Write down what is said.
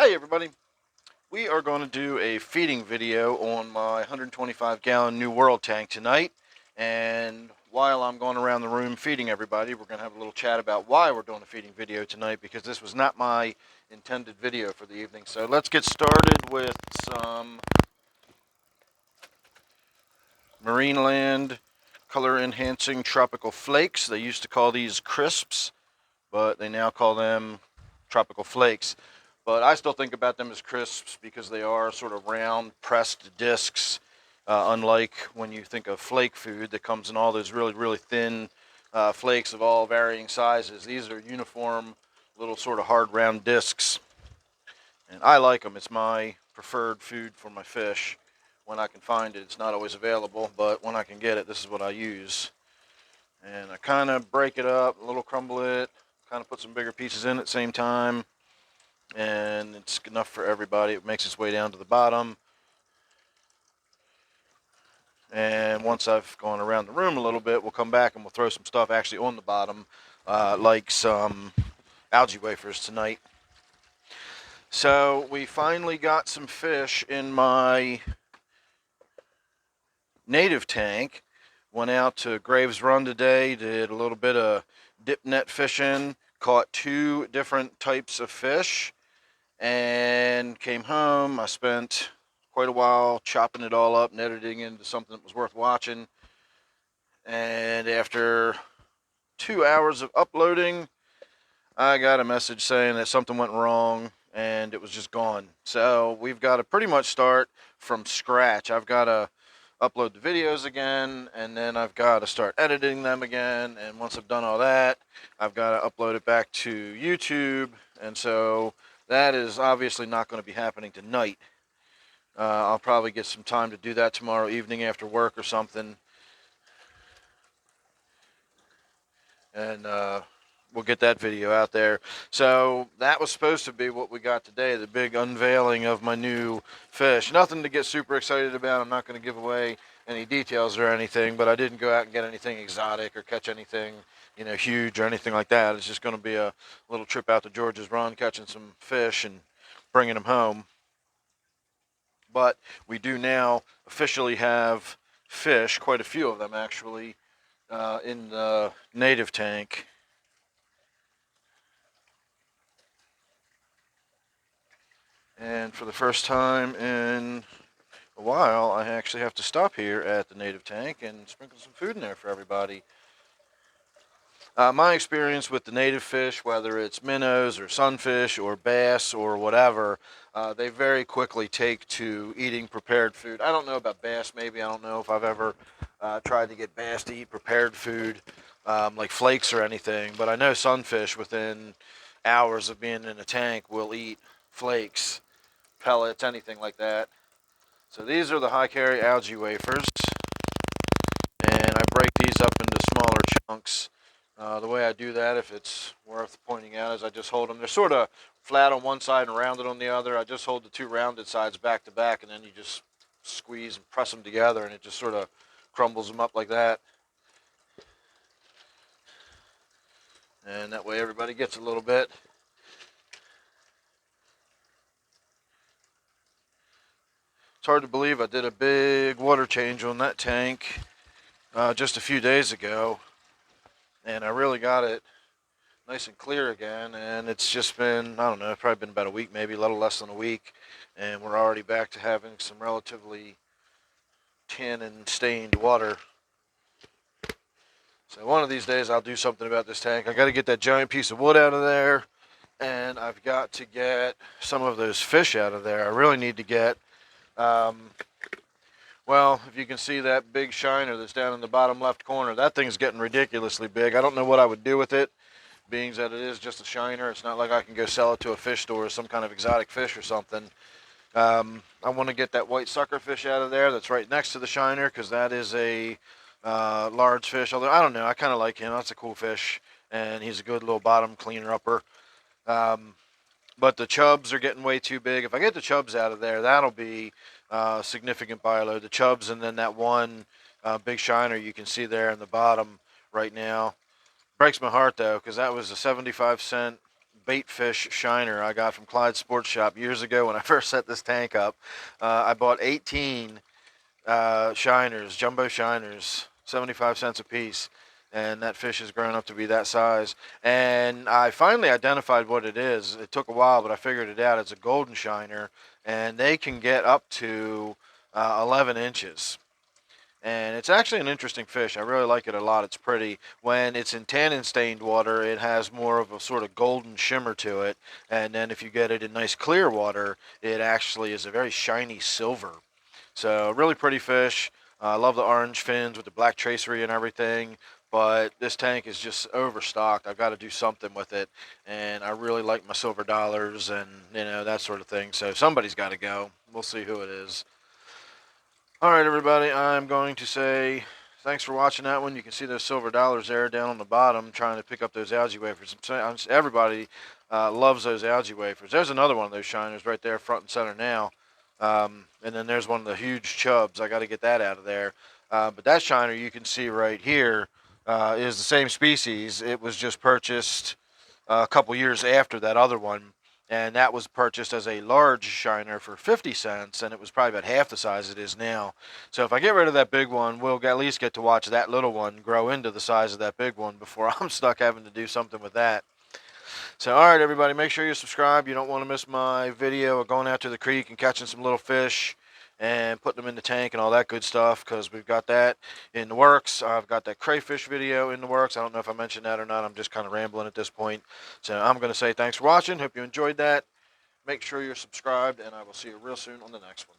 Hi everybody, we are going to do a feeding video on my 125 gallon New World tank tonight, and while I'm going around the room feeding everybody, we're going to have a little chat about why we're doing a feeding video tonight, because this was not my intended video for the evening. So let's get started with some Marineland color enhancing tropical flakes. They used to call these crisps, but they now call them tropical flakes. But I still think about them as crisps because they are sort of round, pressed discs, unlike when you think of flake food that comes in all those really, really thin flakes of all varying sizes. These are uniform, little sort of hard, round discs, and I like them. It's my preferred food for my fish when I can find it. It's not always available, but when I can get it, this is what I use. And I kind of break it up, a little crumble it, kind of put some bigger pieces in at the same time, and it's enough for everybody. It makes its way down to the bottom, and once I've gone around the room a little bit, we'll come back and we'll throw some stuff actually on the bottom, like some algae wafers tonight. So we finally got some fish in my native tank. Went out to Graves Run today, did a little bit of dip net fishing, caught 2 different types of fish, and came home. I spent quite a while chopping it all up and editing into something that was worth watching. And after 2 hours of uploading, I got a message saying that something went wrong and it was just gone. So we've got to pretty much start from scratch. I've got to upload the videos again, and then I've got to start editing them again, and once I've done all that, I've got to upload it back to YouTube, and so that is obviously not going to be happening tonight. I'll probably get some time to do that tomorrow evening after work or something, and we'll get that video out there. So that was supposed to be what we got today, the big unveiling of my new fish. Nothing to get super excited about. I'm not going to give away any details or anything, but I didn't go out and get anything exotic or catch anything, huge or anything like that. It's just going to be a little trip out to George's Run, catching some fish and bringing them home. But we do now officially have fish, quite a few of them actually, in the native tank. And for the first time in a while, I actually have to stop here at the native tank and sprinkle some food in there for everybody. My experience with the native fish, whether it's minnows or sunfish or bass or whatever, they very quickly take to eating prepared food. I don't know about bass, maybe. I don't know if I've ever tried to get bass to eat prepared food, like flakes or anything, but I know sunfish within hours of being in a tank will eat flakes, pellets, anything like that. So these are the high carry algae wafers, and I break these up into smaller chunks. The way I do that, if it's worth pointing out, is I just hold them. They're sort of flat on one side and rounded on the other. I just hold the 2 rounded sides back to back, and then you just squeeze and press them together, and it just sort of crumbles them up like that. And that way everybody gets a little bit. It's hard to believe I did a big water change on that tank just a few days ago, and I really got it nice and clear again, and it's just been, I don't know, probably been about a week, maybe a little less than a week, and we're already back to having some relatively tin and stained water. So one of these days I'll do something about this tank. I got to get that giant piece of wood out of there, and I've got to get some of those fish out of there. I really need to get, well, if you can see that big shiner that's down in the bottom left corner, that thing's getting ridiculously big. I don't know what I would do with it, being that it is just a shiner. It's not like I can go sell it to a fish store as some kind of exotic fish or something. I want to get that white suckerfish out of there that's right next to the shiner, because that is a large fish. Although, I don't know, I kind of like him. That's a cool fish, and he's a good little bottom cleaner-upper. But the chubs are getting way too big. If I get the chubs out of there, that'll be significant bioload. The chubs, and then that one big shiner you can see there in the bottom right now. Breaks my heart, though, because that was a 75-cent bait fish shiner I got from Clyde's Sports Shop years ago when I first set this tank up. I bought 18 shiners, jumbo shiners, 75 cents a piece. And that fish has grown up to be that size. And I finally identified what it is. It took a while, but I figured it out. It's a golden shiner, and they can get up to 11 inches. And it's actually an interesting fish. I really like it a lot. It's pretty. When it's in tannin stained water, it has more of a sort of golden shimmer to it. And then if you get it in nice clear water, it actually is a very shiny silver. So really pretty fish. I love the orange fins with the black tracery and everything. But this tank is just overstocked. I've got to do something with it. And I really like my silver dollars and, that sort of thing. So somebody's got to go. We'll see who it is. All right, everybody, I'm going to say thanks for watching that one. You can see those silver dollars there down on the bottom trying to pick up those algae wafers. Everybody loves those algae wafers. There's another one of those shiners right there front and center now. And then there's one of the huge chubs. I got to get that out of there. But that shiner you can see right here is the same species. It was just purchased a couple years after that other one. And that was purchased as a large shiner for 50 cents, and it was probably about half the size it is now. So if I get rid of that big one, we'll at least get to watch that little one grow into the size of that big one before I'm stuck having to do something with that. So, all right, everybody, make sure you subscribe. You don't want to miss my video of going out to the creek and catching some little fish and putting them in the tank and all that good stuff, because we've got that in the works. I've got that crayfish video in the works. I don't know if I mentioned that or not. I'm just kind of rambling at this point. So I'm going to say thanks for watching. Hope you enjoyed that. Make sure you're subscribed, and I will see you real soon on the next one.